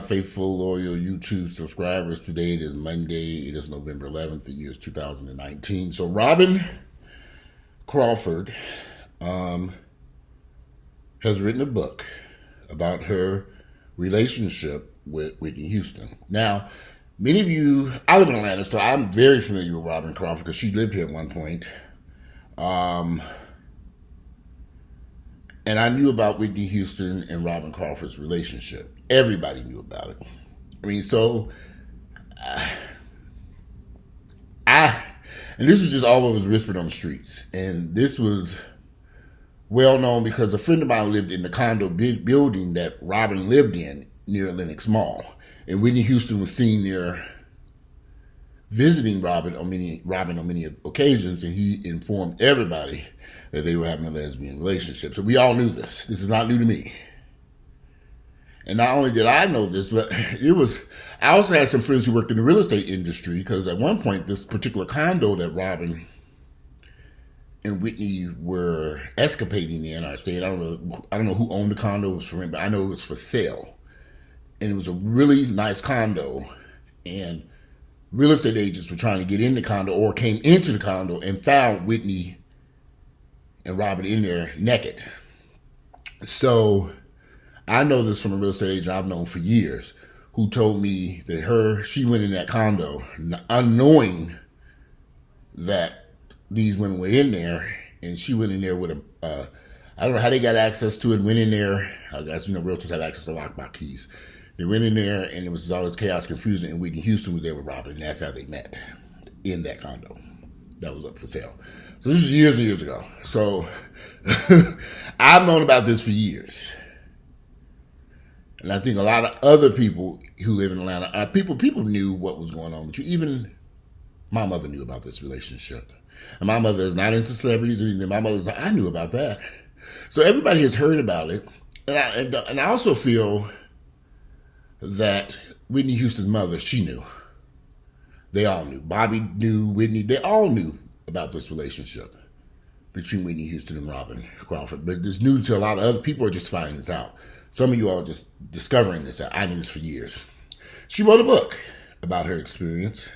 faithful, loyal YouTube subscribers. Today it is Monday. It is November 11th. The year is 2019. So Robyn Crawford has written a book about her relationship with Whitney Houston. Now, many of you, I live in Atlanta, so I'm very familiar with Robyn Crawford because she lived here at one point. And I knew about Whitney Houston and Robyn Crawford's relationship. Everybody knew about it. I mean, so and this was just all what was whispered on the streets. And this was well known because a friend of mine lived in the condo building that Robyn lived in near Lenox Mall. And Whitney Houston was seen there visiting Robyn on many occasions, and he informed everybody that they were having a lesbian relationship. So we all knew this. This is not new to me. And not only did I know this, but I also had some friends who worked in the real estate industry, because at one point, this particular condo that Robyn and Whitney were escapading in, I don't know who owned the condo, it was for rent, but I know it was for sale. And it was a really nice condo, and real estate agents were trying to get in the condo or came into the condo and found Whitney and Robyn in there naked. So I know this from a real estate agent I've known for years, who told me that she went in that condo unknowing that these women were in there, and she went in there with I don't know how they got access to it, went in there. I guess, realtors have access to lockbox keys. They went in there, and it was all this chaos, confusion, and Whitney Houston was there with Robyn, and that's how they met, in that condo that was up for sale. So this was years and years ago. So I've known about this for years. And I think a lot of other people who live in Atlanta, people knew what was going on with you. Even my mother knew about this relationship. And my mother is not into celebrities or anything. My mother was like, I knew about that. So everybody has heard about it. And I also feel that Whitney Houston's mother, she knew. They all knew. Bobby knew, Whitney, they all knew about this relationship between Whitney Houston and Robyn Crawford. But it's new to a lot of other people, are just finding this out. Some of you are just discovering this out. I knew this for years. She wrote a book about her experience.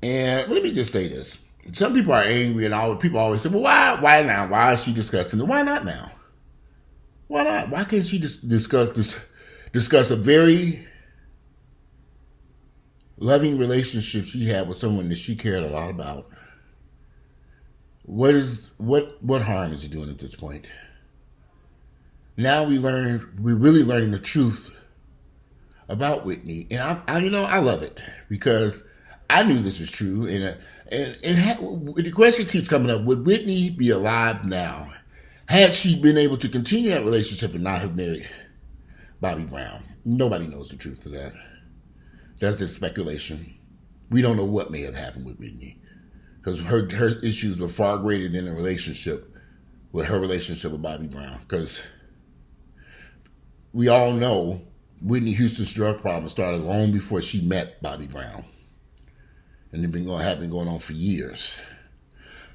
And let me just say this. Some people are angry, and people always say, well, why now? Why is she discussing it? Why not now? Why not? Why can't she just discuss a very loving relationship she had with someone that she cared a lot about? What harm is he doing at this point? Now we're really learning the truth about Whitney, and I love it, because I knew this was true, and the question keeps coming up: would Whitney be alive now had she been able to continue that relationship and not have married Bobby Brown? Nobody knows the truth of that. That's just speculation. We don't know what may have happened with Whitney, because her issues were far greater than her relationship with Bobby Brown. Because we all know Whitney Houston's drug problem started long before she met Bobby Brown, and it's been going on for years.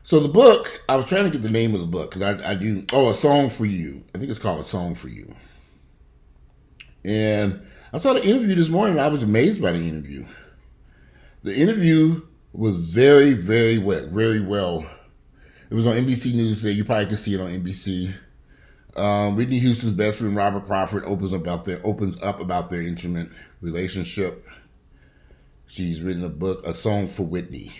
So the book, I was trying to get the name of the book, because A Song for You. I think it's called A Song for You. And I saw the interview this morning, and I was amazed by the interview. The interview was very, very well. It was on NBC News today. You probably can see it on NBC. Whitney Houston's best friend, Robyn Crawford, opens up about their intimate relationship. She's written a book, A Song for Whitney.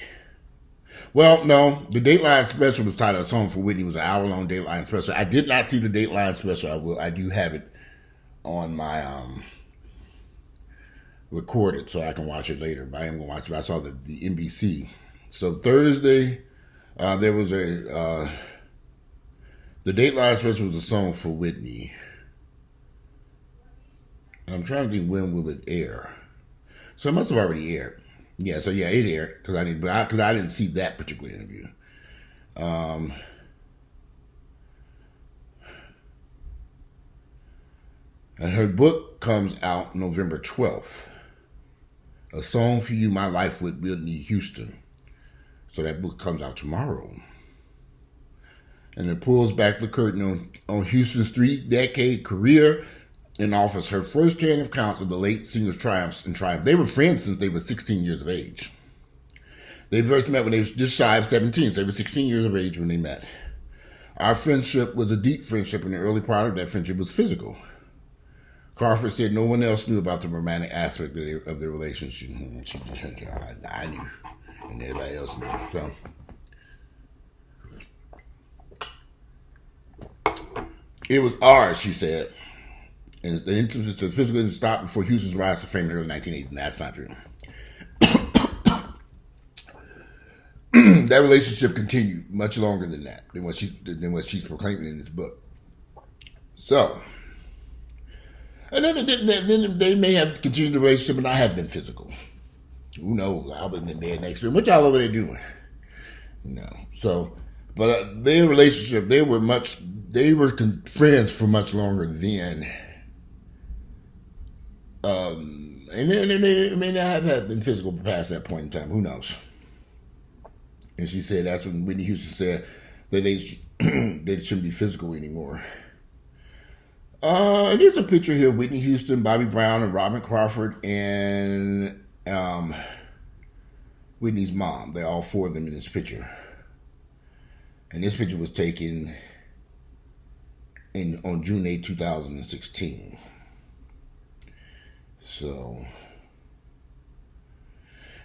Well, no, the Dateline special was titled A Song for Whitney. It was an hour-long Dateline special. I did not see the Dateline special. I do have it on my recorded, so I can watch it later. But I am going to watch it. I saw the NBC. So Thursday, there was the Dateline special was A Song for Whitney. I'm trying to think, when will it air? So it must have already aired. Yeah, so yeah, it aired, because I didn't see that particular interview. And her book comes out November 12th. A Song for You, My Life with Whitney Houston. So that book comes out tomorrow. And it pulls back the curtain on Houston's 3-decade career and offers her first-hand accounts of the late singer's triumphs and triumph. They were friends since they were 16 years of age. They first met when they were just shy of 17, so they were 16 years of age when they met. Our friendship was a deep friendship, and the early part of that friendship was physical. Crawford said no one else knew about the romantic aspect of their relationship. I knew, and everybody else knew. So, it was ours, she said. And the intimacy of physical didn't stop before Houston's rise to fame in the early 1980s, and that's not true. That relationship continued much longer than that, than what she's proclaiming in this book. So, and then they may have continued the relationship and not have been physical. Who knows? I was in bed next to them. What y'all over there doing? No. So, but their relationship, they were friends for much longer then. And they may not have been physical past that point in time. Who knows? And she said that's when Whitney Houston said that they shouldn't be physical anymore. There's a picture here of Whitney Houston, Bobby Brown, and Robyn Crawford, and Whitney's mom. They're all four of them in this picture. And this picture was taken on June 8, 2016. So,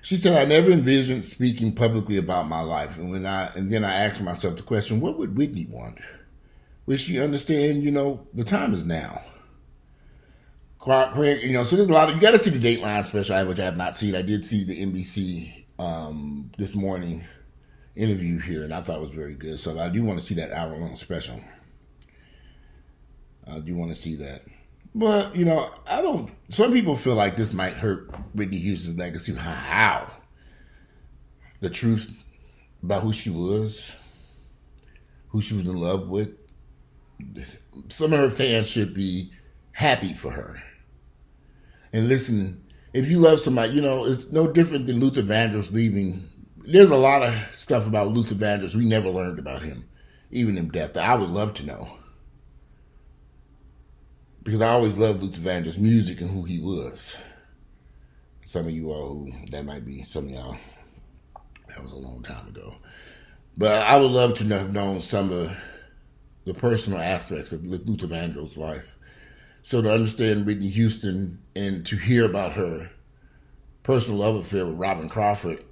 she said, I never envisioned speaking publicly about my life. And then I asked myself the question, what would Whitney want? Would she understand, the time is now? Craig, so there's a lot of, you got to see the Dateline special, which I have not seen. I did see the NBC this morning interview here, and I thought it was very good. So I do want to see that hour-long special. I do want to see that. But, some people feel like this might hurt Whitney Houston's legacy. How? The truth about who she was in love with. Some of her fans should be happy for her. And listen, if you love somebody, it's no different than Luther Vandross leaving. There's a lot of stuff about Luther Vandross we never learned about him, even in depth, that I would love to know. Because I always loved Luther Vandross' music and who he was. Some of you all that might be some of y'all, that was a long time ago. But I would love to have known some of the personal aspects of Luther Vandross' life. So to understand Whitney Houston and to hear about her personal love affair with Robyn Crawford,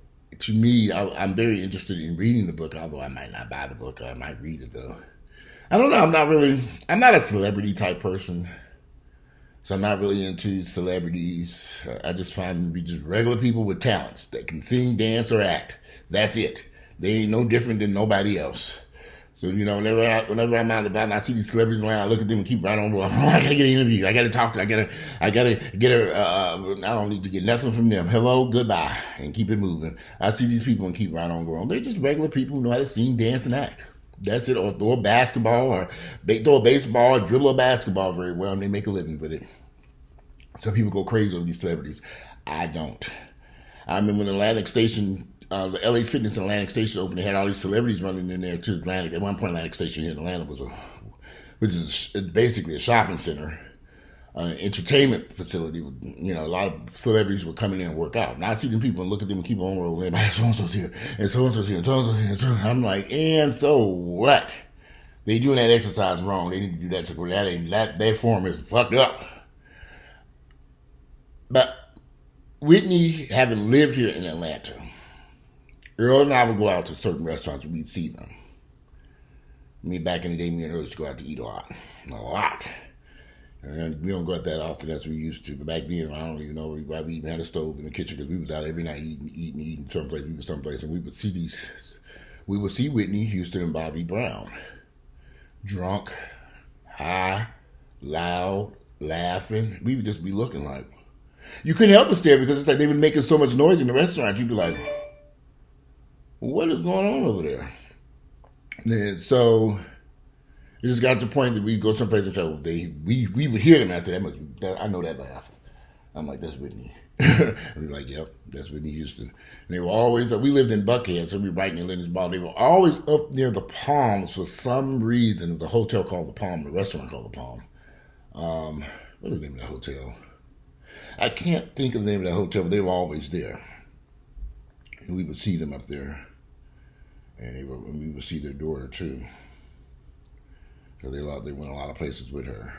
to me, I'm very interested in reading the book, although I might not buy the book. I might read it, though. I don't know. I'm not a celebrity type person. So I'm not really into celebrities. I just find them to be just regular people with talents that can sing, dance, or act. That's it. They ain't no different than nobody else. So, whenever I'm out and about and I see these celebrities around, I look at them and keep right on going, I gotta get an interview. I gotta talk to her. I gotta get her. I don't need to get nothing from them. Hello, goodbye, and keep it moving. I see these people and keep right on going. They're just regular people who know how to sing, dance, and act. That's it. Or throw a basketball, or throw a baseball, or dribble a basketball very well, and they make a living with it. Some people go crazy over these celebrities. I don't. I remember when Atlantic Station, the LA Fitness in Atlantic Station opened, they had all these celebrities running in there to Atlantic. At one point, Atlantic Station here in Atlanta which is basically a shopping center, entertainment facility. A lot of celebrities were coming in and work out. And I see them people and look at them and keep on rolling. So-and-so's here, and so-and-so's here, and so-and-so's here. I'm like, and so what? They doing that exercise wrong. They need to do that. That form is fucked up. But Whitney, having lived here in Atlanta, Earl and I would go out to certain restaurants and we'd see them. Back in the day, me and Earl used to go out to eat a lot. And we don't go out that often as we used to. But back then, I don't even know why we even had a stove in the kitchen, because we was out every night eating someplace. We were someplace, and we would see Whitney Houston and Bobby Brown, drunk, high, loud, laughing. We would just be looking like, you couldn't help but stare, because it's like they were making so much noise in the restaurant. You'd be like, what is going on over there? And so it just got to the point that we go someplace and say, we would hear them. And I said, I know that laugh. I'm like, that's Whitney. And we're like, yep, that's Whitney Houston. And they were always, we lived in Buckhead, so we were right near Lenny's Ball. They were always up near the Palms for some reason. The hotel called the Palm, the restaurant called the Palm. What is the name of that hotel? I can't think of the name of that hotel, but they were always there. And we would see them up there. And we would see their daughter too. So they went a lot of places with her.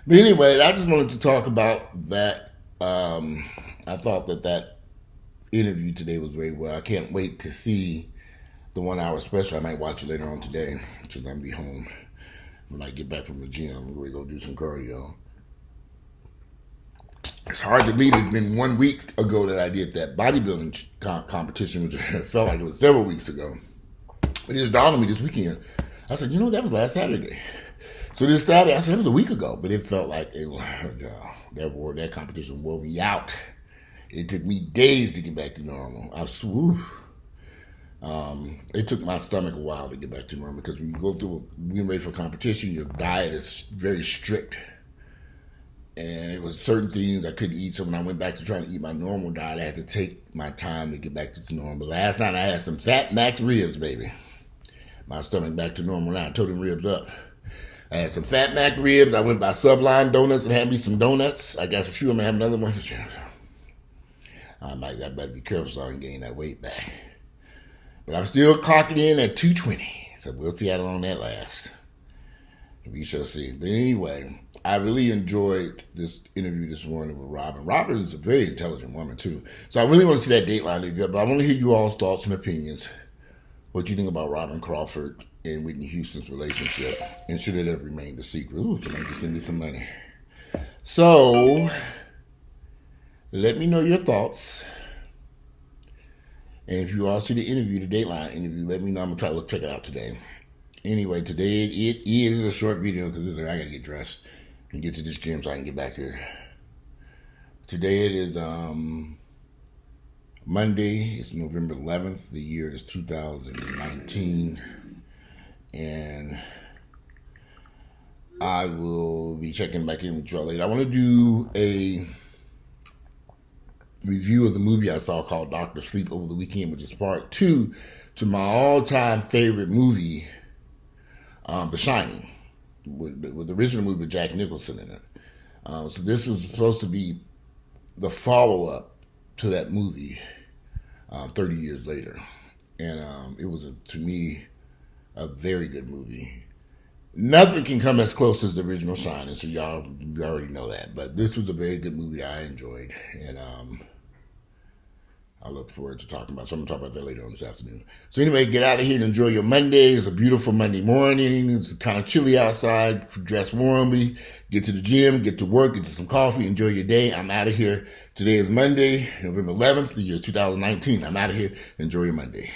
But anyway, I just wanted to talk about that. I thought that interview today was very well. I can't wait to see the 1 hour special. I might watch it later on today since I'm going to be home. When I get back from the gym, we're going to go do some cardio. It's hard to believe it's been 1 week ago that I did that bodybuilding competition, which it felt like it was several weeks ago. But it just dawned on me this weekend. I said, that was last Saturday. So this Saturday, I said, it was a week ago. But it felt like that competition wore me out. It took me days to get back to normal. It took my stomach a while to get back to normal because when you go through being ready for competition, your diet is very strict. And it was certain things I couldn't eat. So when I went back to trying to eat my normal diet, I had to take my time to get back to normal. But last night I had some Fat Max ribs, baby. My stomach back to normal now. I tore them ribs up. I had some Fat Mac ribs. I went by Subline Donuts and had me some donuts. I got a few. I'm going to have another one. I better be careful so I can gain that weight back. But I'm still clocking in at 220. So we'll see how long that lasts. We shall see. But anyway, I really enjoyed this interview this morning with Robyn. Robyn is a very intelligent woman, too. So I really want to see that Dateline interview, but I want to hear you all's thoughts and opinions. What you think about Robyn Crawford and Whitney Houston's relationship, and should it have remained a secret? Ooh, can I just send me some money? So, let me know your thoughts. And if you all see the interview, the Dateline interview, let me know. I'm going to try to check it out today. Anyway, today it is a short video because I got to get dressed and get to this gym so I can get back here. Today it is Monday. It's November 11th. The year is 2019. And I will be checking back in with y'all later. I want to do a review of the movie I saw called Dr. Sleep over the weekend, which is part 2 to my all-time favorite movie, The Shining, with the original movie with Jack Nicholson in it. So this was supposed to be the follow-up to that movie 30 years later. And it was, to me, a very good movie. Nothing can come as close as the original Shining, so you already know that. But this was a very good movie that I enjoyed, and I look forward to talking about it. So I'm going to talk about that later on this afternoon. So anyway, get out of here and enjoy your Monday. It's a beautiful Monday morning. It's kind of chilly outside. Dress warmly. Get to the gym. Get to work. Get to some coffee. Enjoy your day. I'm out of here. Today is Monday, November 11th. The year is 2019. I'm out of here. Enjoy your Monday.